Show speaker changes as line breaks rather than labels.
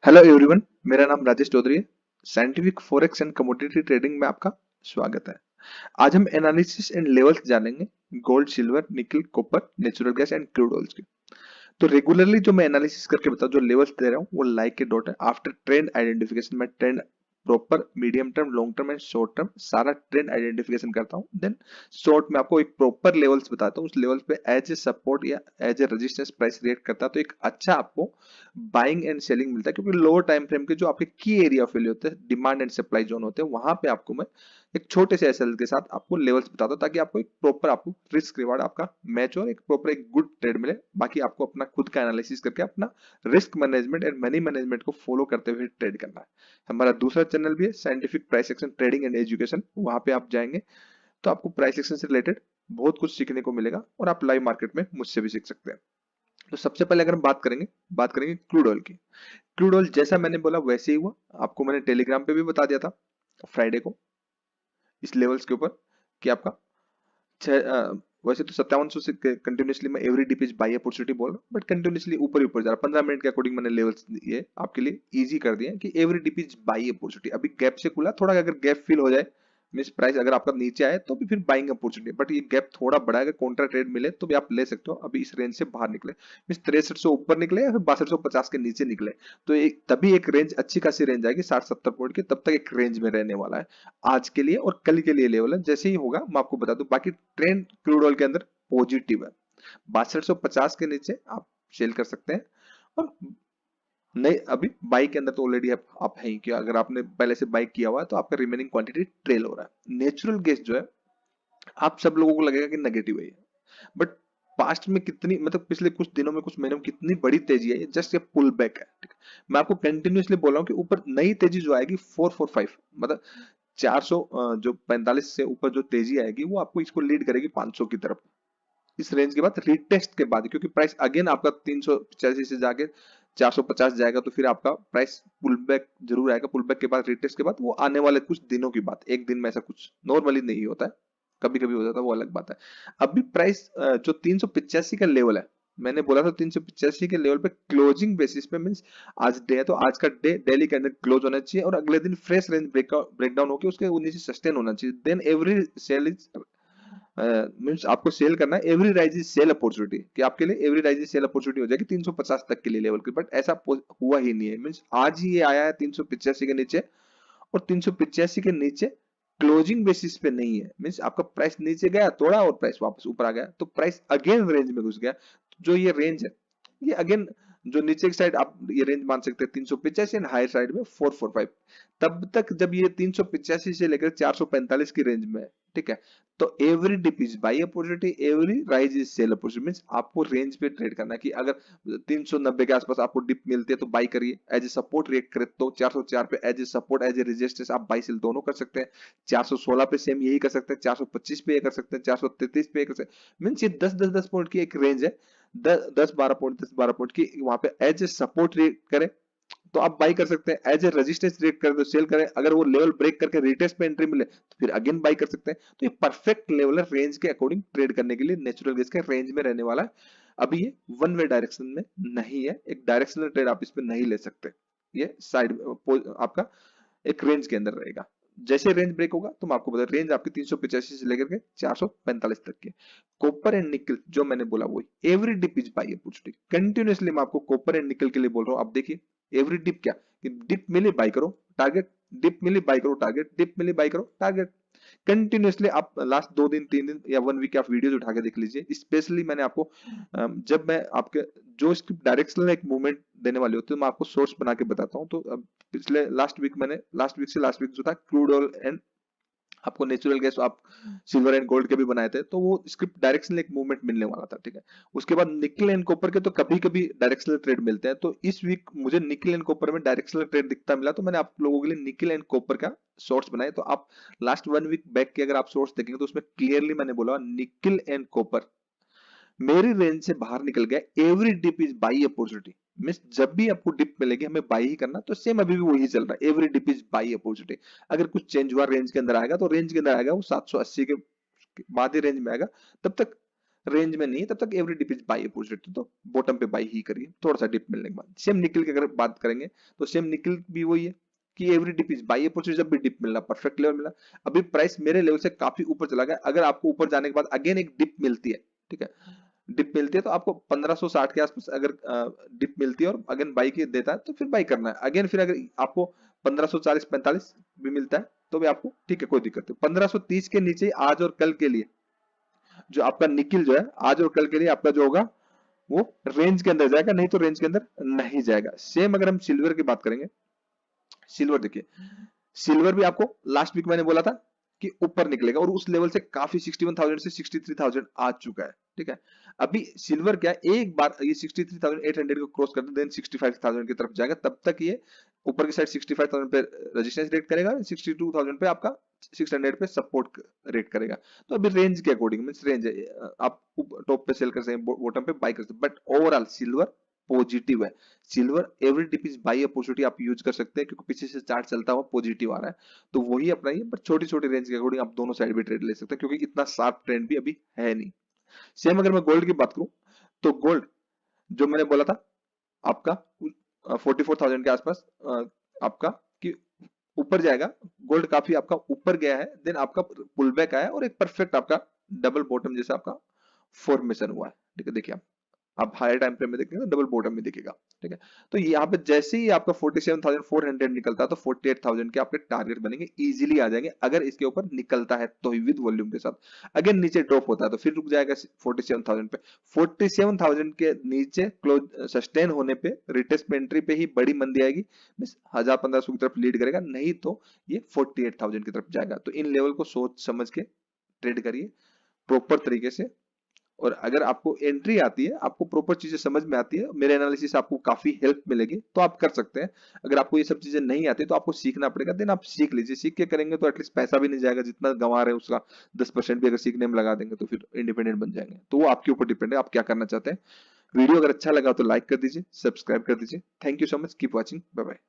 Hello everyone, मेरा नाम राजेश चौधरी है। Scientific forex and commodity trading में आपका स्वागत है। आज हम एनालिसिस एंड लेवल्स जानेंगे गोल्ड, सिल्वर, निकल, copper, natural gas and crude oils के। तो रेगुलरली जो मैं एनालिसिस करके बताऊं, जो लेवल्स दे रहा हूँ वो लाइक के डॉट है। आफ्टर ट्रेंड आइडेंटिफिकेशन में trend proper medium term, long term and short term सारा ट्रेंड आइडेंटिफिकेशन करता हूँ। देन शॉर्ट में आपको एक प्रॉपर लेवल्स बताता हूँ, उस लेवल्स पे एज ए सपोर्ट या as a resistance price react करता है तो एक अच्छा आपको बाइंग एंड सेलिंग मिलता है। क्योंकि लोअर टाइम फ्रेम के जो आपके की एरिया ऑफ वैल्यू होते हैं, डिमांड एंड सप्लाई जोन होते हैं, वहां पे आपको मैं एक छोटे से एसएल के साथ आपको लेवल्स बताता हूँ, ताकि आपको एक प्रॉपर आपको रिस्क रिवार्ड आपका मैच और एक प्रॉपर एक गुड ट्रेड मिले। बाकी आपको अपना खुद का एनालिसिस करके अपना risk management and money management को फॉलो करते हुए ट्रेड करना है। हमारा दूसरा चैनल भी है scientific price action trading and education, वहां पे आप जाएंगे तो आपको प्राइस एक्शन से रिलेटेड बहुत कुछ सीखने को मिलेगा और आप लाइव मार्केट में मुझसे भी सीख सकते हैं। तो सबसे पहले अगर हम बात करेंगे क्रूड ऑयल की। क्रूड ऑयल जैसा मैंने बोला वैसे ही हुआ, आपको मैंने टेलीग्राम पे भी बता दिया था फ्राइडे को इस लेवल्स के ऊपर कि आपका वैसे तो 5700 से कंटिन्यूसली मैं every dip is buy opportunity बोल रहा हूँ, बट कंटिन्यूसली ऊपर ही ऊपर जा रहा है। 15 मिनट के अकॉर्डिंग मैंने लेवल्स ये आपके लिए इजी कर दिया कि every dip is buy opportunity. अभी गैप से खुला, थोड़ा अगर गैप फिल हो जाए मींस प्राइस अगर आपका नीचे आए तो भी फिर बाइंग अपॉर्चुनिटी, बट ये गैप थोड़ा बड़ा है, अगर कॉन्ट्रा ट्रेड मिले तो भी आप ले सकते हो। अभी इस रेंज से बाहर निकले मींस 6300 ऊपर निकले या फिर 6250 के नीचे निकले तो एक तभी एक रेंज अच्छी खासी रेंज आएगी 60-70 पॉइंट की, तब तक एक रेंज में रहने वाला है आज के लिए और कल के लिए लेवल है। जैसे ही होगा मैं आपको बता दूं। बाकी ट्रेंड क्रूड ऑयल के अंदर पॉजिटिव है। 6250 के नीचे आप सेल कर सकते हैं और नहीं, अभी बाई के अंदर तो ऑलरेडी आप है ही कि अगर आपने पहले से बाई किया हुआ है तो आपका रिमेनिंग क्वांटिटी ट्रेल हो रहा है। नेचुरल गैस जो है आप सब लोगों को लगेगा कि नेगेटिव है, बट पास्ट में कितनी मतलब पिछले कुछ दिनों में कुछ महीनों में कितनी बड़ी तेजी है, जस्ट ये पुल बैक है। ठीक है, मैं आपको कंटिन्यूसली बोल रहा हूँ कि ऊपर नई तेजी जो आएगी 445 मतलब 400 जो 45 से ऊपर जो तेजी आएगी वो आपको इसको लीड करेगी 500 की तरफ। इस रेंज के बाद रिटेस्ट के बाद, क्योंकि प्राइस अगेन आपका 385 से जाके 450 जाएगा तो फिर आपका प्राइस पुल बैक जरूर आएगा। पुल बैक के बाद रिटेस्ट के बाद वो आने वाले कुछ दिनों की बात, एक दिन में ऐसा कुछ नॉर्मली नहीं होता है, कभी कभी हो जाता है, वो अलग बात है। अभी प्राइस जो 385 का लेवल है, मैंने बोला था 385 के लेवल पे क्लोजिंग बेसिस पे मींस आज डे है तो आज का डे डेली के अंदर क्लोज होना चाहिए और अगले दिन फ्रेश रेंज ब्रेकडाउन होकर उसके नीचे सस्टेन होना चाहिए। Then every sell is means आपको सेल करना है every rise is sell opportunity, कि आपके लिए every rise is sell opportunity हो जाएगी 350 तक के लिए लेवल की, बट ऐसा हुआ ही नहीं है। मींस आज ही ये आया है 385 के नीचे और 385 के नीचे क्लोजिंग बेसिस पे नहीं है। मींस आपका प्राइस नीचे गया थोड़ा और प्राइस वापस ऊपर आ गया तो प्राइस अगेन रेंज में घुस गया। जो ये रेंज है ये अगेन जो नीचे की साइड आप ये रेंज मान सकते हैं 385 एंड हायर साइड में 445। तब तक जब ये 385 से लेकर 445 की रेंज में है, ठीक है, तो every dip is buy opportunity, every rise is sell opportunity. Means आपको रेंज पे ट्रेड करना है कि अगर 390 के आसपास आपको डिप मिलती है तो बाई करिए, एज ए सपोर्ट रिएक्ट करे तो 404 पे as a support as a resistance आप बाई सेल दोनों कर सकते हैं। 416 पे सेम यही कर सकते हैं, 425 पे ये कर सकते हैं, 433 पे ये कर सकते हैं। मींस ये 10-10 पॉइंट की एक रेंज है, 10-12 पॉइंट की वहां पे एज ए सपोर्ट रिएक्ट करे तो आप बाई कर सकते हैं, एज ए रेजिस्टेंस रिएक्ट करे तो सेल करें, अगर वो लेवल ब्रेक करके रिटेस्ट पे एंट्री मिले तो फिर अगेन बाई कर सकते हैं। तो ये परफेक्ट लेवल है रेंज के अकॉर्डिंग ट्रेड करने के लिए, नेचुरल गैस के रेंज में रहने वाला है। अभी ये वन वे डायरेक्शन में नहीं है, एक डायरेक्शनल ट्रेड आप इस पे नहीं ले सकते, ये साइड आपका एक रेंज के अंदर रहेगा। जैसे रेंज ब्रेक होगा तो मैं आपको बता, रेंज आपकी 385 से लेकर के 445 तक की। कॉपर एंड निकल जो मैंने बोला वही every dip is buy opportunity. Continuously मैं आपको कॉपर एंड निकल के लिए बोल रहा हूं। आप देखिए एवरी डिप क्या कि डिप मिले बाय करो टारगेट, डिप मिले बाय करो टारगेट, डिप मिले बाय करो टारगेट। कंटिन्यूअसली आप लास्ट 2 दिन 3 दिन या 1 वीक आप वीडियोस उठा के देख लीजिए। स्पेशली मैंने आपको जब मैं आपके जो इसकी डायरेक्शनल एक मूवमेंट देने वाली होती है मैं आपको सोर्स बना के बताता हूँ। तो अब पिछले लास्ट वीक से लास्ट वीक जो था क्रूड ऑयल एंड आपको नेचुरल गैस आप सिल्वर एंड गोल्ड के भी बनाए थे तो वो स्क्रिप्ट डायरेक्शनल एक मूवमेंट मिलने वाला था, ठीक है। उसके बाद निकल एंड कॉपर के तो कभी कभी डायरेक्शनल ट्रेड मिलते हैं, तो इस वीक मुझे निकल एंड कॉपर में डायरेक्शनल ट्रेड दिखता मिला तो मैंने आप लोगों के लिए निकल एंड कॉपर का शॉर्ट्स बनाए। तो आप लास्ट 1 वीक बैक के अगर आप शॉर्ट्स देखेंगे तो उसमें क्लियरली मैंने बोला निकल एंड कॉपर मेरी रेंज से बाहर निकल गया। Every dip is buy opportunity, means जब भी आपको डिप मिलेगी हमें बाई ही करना, तो सेम अभी भी वही चल रहा है, every dip is buy opportunity. अगर कुछ चेंज हुआ रेंज के अंदर आएगा तो रेंज के अंदर आएगा वो 780 के बाद ही रेंज में आएगा। तब तक रेंज में नहीं है तब तक every dip is buy opportunity, तो बॉटम पे बाई ही करिए थोड़ा सा डिप मिलने के बाद। सेम निकल की अगर बात करेंगे तो सेम निकल भी वही है कि every dip is buy opportunity, जब भी डिप मिलना परफेक्ट लेवल मिला। अभी प्राइस मेरे लेवल से काफी ऊपर चला गया, अगर आपको ऊपर जाने के बाद अगेन एक डिप मिलती है, ठीक है, डिप मिलती है तो आपको 1560 के आसपास अगर डिप मिलती है और अगेन बाई की देता है तो फिर बाई करना है अगेन। फिर अगर आपको 1540-45 भी मिलता है तो भी आपको ठीक है, कोई दिक्कत नहीं। 1530 के नीचे आज और कल के लिए जो आपका निकिल जो है आज और कल के लिए आपका जो होगा वो रेंज के अंदर जाएगा, नहीं तो रेंज के अंदर नहीं जाएगा। सेम अगर हम सिल्वर की बात करेंगे, सिल्वर देखिए, सिल्वर भी आपको लास्ट वीक मैंने बोला था कि ऊपर निकलेगा और उस लेवल से काफी 61,000 से 63,000 आ चुका है, ठीक है। अभी सिल्वर क्या है, एक बार ये 63,800 को क्रॉस कर दे देन 65,000 की तरफ जाएगा, तब तक ये ऊपर की साइड 65,000 पे रेजिस्टेंस रेट करेगा, 62,000 पे आपका 600 पे सपोर्ट रेट करेगा। तो अभी रेंज के अकॉर्डिंग मींस रेंज है, आप टॉप पे सेल कर सकते हैं, बॉटम पे बाय कर सकते हैं, बट ओवरऑल सिल्वर पॉजिटिव है। Silver every dip is buy opportunity आप यूज कर सकते हैं क्योंकि पीछे से चार्ट चलता हुआ पॉजिटिव आ रहा है, तो वही अपनाइए। बट छोटी छोटी रेंज के अकॉर्डिंग आप दोनों साइड भी ट्रेड ले सकते हैं क्योंकि इतना शार्प ट्रेंड भी अभी है नहीं। सेम अगर मैं गोल्ड की बात करूं तो गोल्ड जो मैंने बोला था आपका 44,000 के आसपास आपका कि ऊपर जाएगा, गोल्ड काफी आपका ऊपर गया है, देन आपका पुल बैक आया और एक परफेक्ट आपका डबल बॉटम जैसा आपका फॉर्मेशन हुआ है, ठीक है। देखिए आप हायर टाइम फ्रेम में देखेंगे तो डबल बॉटम में दिखेगा, ठीक है। तो यहाँ पे जैसे ही आपका 47,400 निकलता है तो 48,000 के आपके टारगेट बनेंगे, इजीली आ जाएंगे अगर इसके ऊपर निकलता है तो ही विद वॉल्यूम के साथ। अगर नीचे ड्रॉप होता है तो फिर रुक जाएगा 47,000 पे। 47,000 के नीचे क्लोज सस्टेन होने पे रिटेस्ट एंट्री पे ही बड़ी मंदी आएगी, मींस 1000-1500 की तरफ लीड करेगा, नहीं तो ये 48,000 की तरफ जाएगा। तो इन लेवल को सोच समझ के ट्रेड करिए प्रॉपर तरीके से। और अगर आपको एंट्री आती है, आपको प्रॉपर चीजें समझ में आती है, मेरे एनालिसिस आपको काफी हेल्प मिलेगी तो आप कर सकते हैं। अगर आपको ये सब चीजें नहीं आती तो आपको सीखना पड़ेगा, देन आप सीख लीजिए। सीख के करेंगे तो एटलीस्ट पैसा भी नहीं जाएगा, जितना गंवा रहे हैं उसका 10% भी अगर सीखने में लगा देंगे तो फिर इंडिपेंडेंट बन जाएंगे। तो वो आपके ऊपर डिपेंड है आप क्या करना चाहते हैं। वीडियो अगर अच्छा लगा तो लाइक कर दीजिए, सब्सक्राइब कर दीजिए। Thank you so much, keep watching, bye bye.